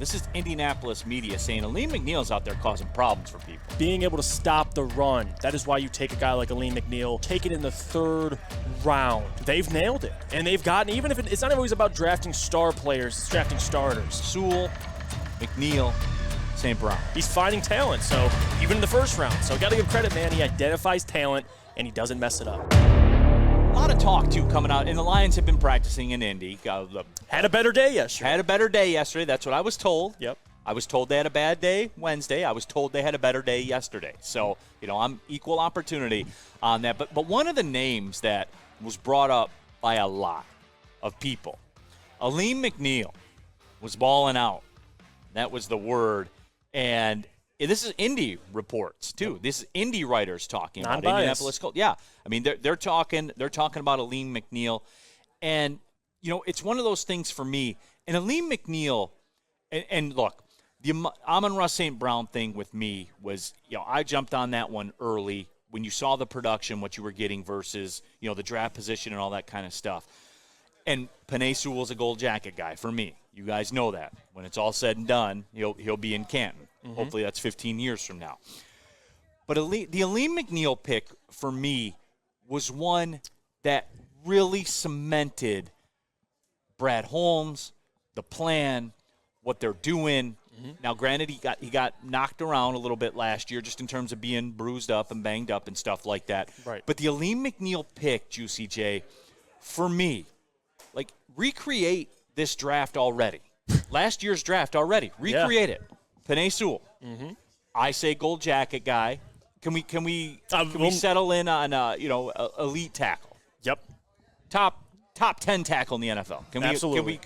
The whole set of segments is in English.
This is Indianapolis media saying Alim McNeill's out there causing problems for people. Being able to stop the run, that is why you take a guy like Alim McNeill, take it in the third round. They've nailed it. And they've gotten, even if it's not always about drafting star players, it's drafting starters. Sewell, McNeill, St. Brown. He's finding talent, so even in the first round. So got to give credit, man. He identifies talent, and he doesn't mess it up. A lot of talk, too, coming out. And the Lions have been practicing in Indy. Had a better day yesterday. Had a better day yesterday. That's what I was told. Yep. I was told they had a bad day Wednesday. I was told they had a better day yesterday. So, I'm equal opportunity on that. But one of the names that was brought up by a lot of people, Alim McNeill was balling out. That was the word. And this is Indy reports too. This is Indy writers talking about Indianapolis Colts. Yeah, I mean they're talking about Alim McNeill, and it's one of those things for me. And Alim McNeill, and look, the Amon-Ra St. Brown thing with me was I jumped on that one early when you saw the production, what you were getting versus the draft position and all that kind of stuff. And Penei Sewell's a gold jacket guy for me. You guys know that. When it's all said and done, he'll be in Canton. Mm-hmm. Hopefully that's 15 years from now. But the Alim McNeill pick for me was one that really cemented Brad Holmes, the plan, what they're doing. Mm-hmm. Now, granted, he got knocked around a little bit last year just in terms of being bruised up and banged up and stuff like that. Right. But the Alim McNeill pick, Juicy J, for me, recreate this draft already. Last year's draft already. Recreate it. Penei Sewell. Mm-hmm. I say gold jacket guy. Can we settle in on elite tackle? Yep. Top 10 tackle in the NFL. Absolutely.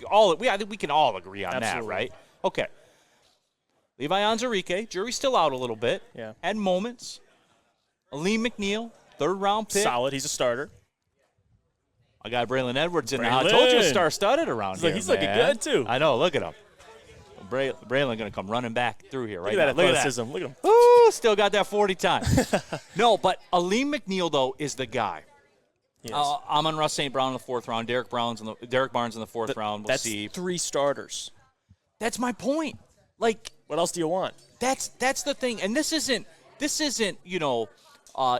I think we can all agree on that, right? Okay. Levi Onwuzurike, jury's still out a little bit. Yeah. Had moments. Alim McNeill, third round pick. Solid. He's a starter. I got Braylon Edwards in now. I told you to star-studded around here. He's looking good, too. I know. Look at him. Braylon going to come running back through here right now. Look at that athleticism. Look at him. Ooh, still got that 40 time. No, but Alim McNeill, though, is the guy. Amon-Ra St. Brown in the fourth round. Derek Barnes in the fourth round. We'll see. That's three starters. That's my point. What else do you want? That's the thing. And this isn't your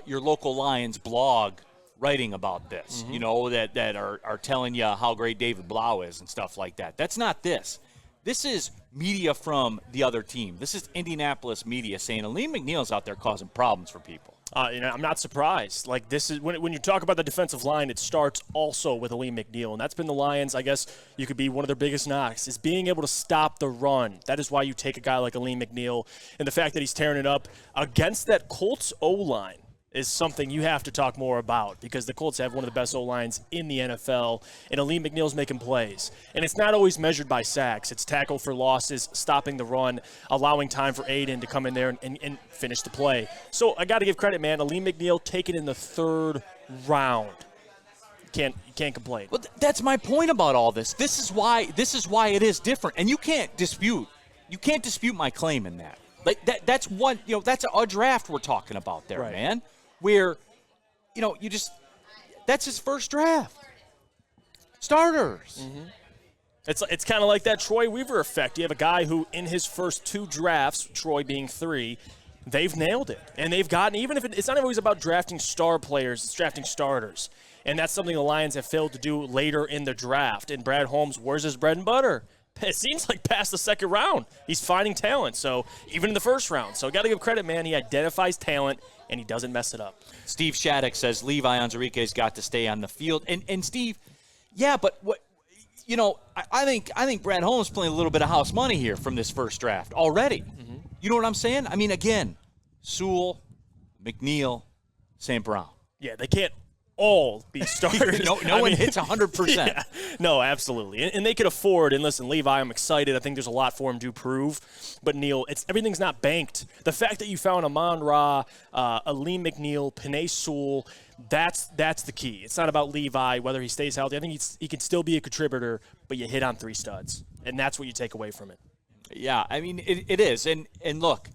local Lions blog writing about this, mm-hmm. that are telling you how great David Blau is and stuff like that. That's not this. This is media from the other team. This is Indianapolis media saying Alim McNeill's out there causing problems for people. I'm not surprised. This is when you talk about the defensive line, it starts also with Alim McNeill, and that's been the Lions. I guess you could be one of their biggest knocks is being able to stop the run. That is why you take a guy like Alim McNeill, and the fact that he's tearing it up against that Colts O-line is something you have to talk more about because the Colts have one of the best O-lines in the NFL, and Alim McNeill's making plays. And it's not always measured by sacks. It's tackle for losses, stopping the run, allowing time for Aiden to come in there and finish the play. So I got to give credit, man. Alim McNeill, take it in the third round. You can't complain. Well, that's my point about all this. This is why it is different, and you can't dispute my claim in that. That's one. That's a draft we're talking about there, right, man. Where, that's his first draft. Starters. Mm-hmm. It's kind of like that Troy Weaver effect. You have a guy who, in his first two drafts, Troy being 3, they've nailed it. And they've gotten, even if it's not always about drafting star players, it's drafting starters. And that's something the Lions have failed to do later in the draft. And Brad Holmes, where's his bread and butter? It seems like past the second round. He's finding talent, so even in the first round. So got to give credit, man. He identifies talent, and he doesn't mess it up. Steve Shattuck says Levi Onwuzurike's got to stay on the field. And Steve, yeah, but what I think Brad Holmes playing a little bit of house money here from this first draft already. Mm-hmm. You know what I'm saying? I mean, again, Sewell, McNeill, St. Brown. Yeah, they can't all be starters. no one hits 100%. Yeah, no, absolutely. And they could afford, and listen, Levi, I'm excited. I think there's a lot for him to prove. But, Neil, everything's not banked. The fact that you found Amon-Ra, Alim McNeill, Penei Sewell, that's the key. It's not about Levi, whether he stays healthy. I think he can still be a contributor, but you hit on 3 studs. And that's what you take away from it. Yeah, I mean, it is. And look,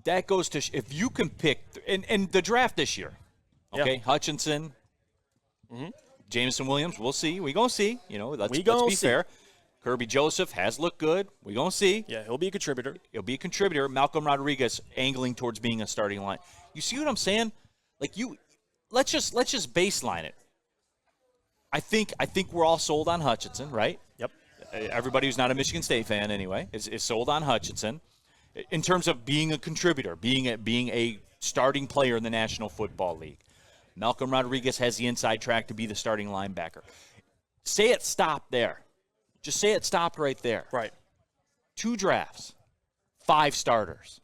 that goes to if you can pick – and the draft this year, okay, yeah. Hutchinson, mm-hmm. Jameson Williams, we'll see. We're going to see. Let's be fair. Kirby Joseph has looked good. We're going to see. Yeah, he'll be a contributor. He'll be a contributor. Malcolm Rodriguez angling towards being a starting line. You see what I'm saying? Let's just baseline it. I think we're all sold on Hutchinson, right? Yep. Everybody who's not a Michigan State fan anyway is sold on Hutchinson in terms of being a contributor, being a starting player in the National Football League. Malcolm Rodriguez has the inside track to be the starting linebacker. Say it stopped there. Just say it stopped right there. Right. 2 drafts, 5 starters.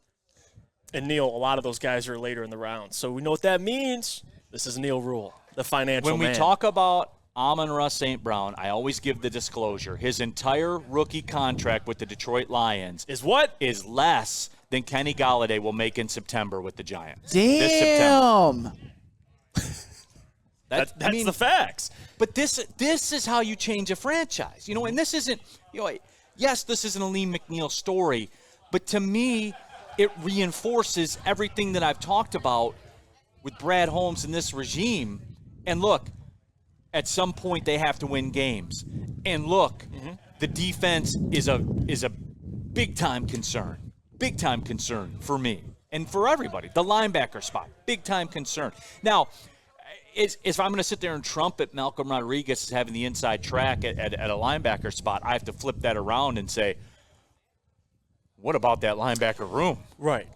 And Neil, a lot of those guys are later in the round. So we know what that means. This is Neil Rule, the financial man. When we talk about Amon-Ra St. Brown, I always give the disclosure. His entire rookie contract with the Detroit Lions is what? Is less than Kenny Golladay will make in September with the Giants. Damn. This September. That's the facts. But this is how you change a franchise. And this isn't, yes, this is an Alim McNeill story, but to me, it reinforces everything that I've talked about with Brad Holmes and this regime. And look, at some point they have to win games. And look, the defense is a big-time concern. Big-time concern for me and for everybody. The linebacker spot, big-time concern. Now, if I'm going to sit there and trumpet Malcolm Rodriguez as having the inside track at a linebacker spot, I have to flip that around and say, what about that linebacker room? Right.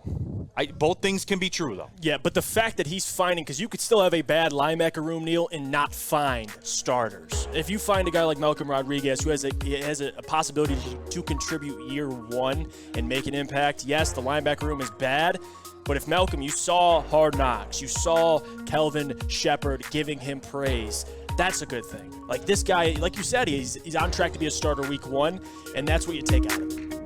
Both things can be true, though. Yeah, but the fact that he's finding, because you could still have a bad linebacker room, Neil, and not find starters. If you find a guy like Malcolm Rodriguez who has a possibility to contribute year one and make an impact, yes, the linebacker room is bad. But if Malcolm, you saw Hard Knocks, you saw Kelvin Shepard giving him praise, that's a good thing. Like this guy, like you said, he's on track to be a starter week 1, and that's what you take out of him.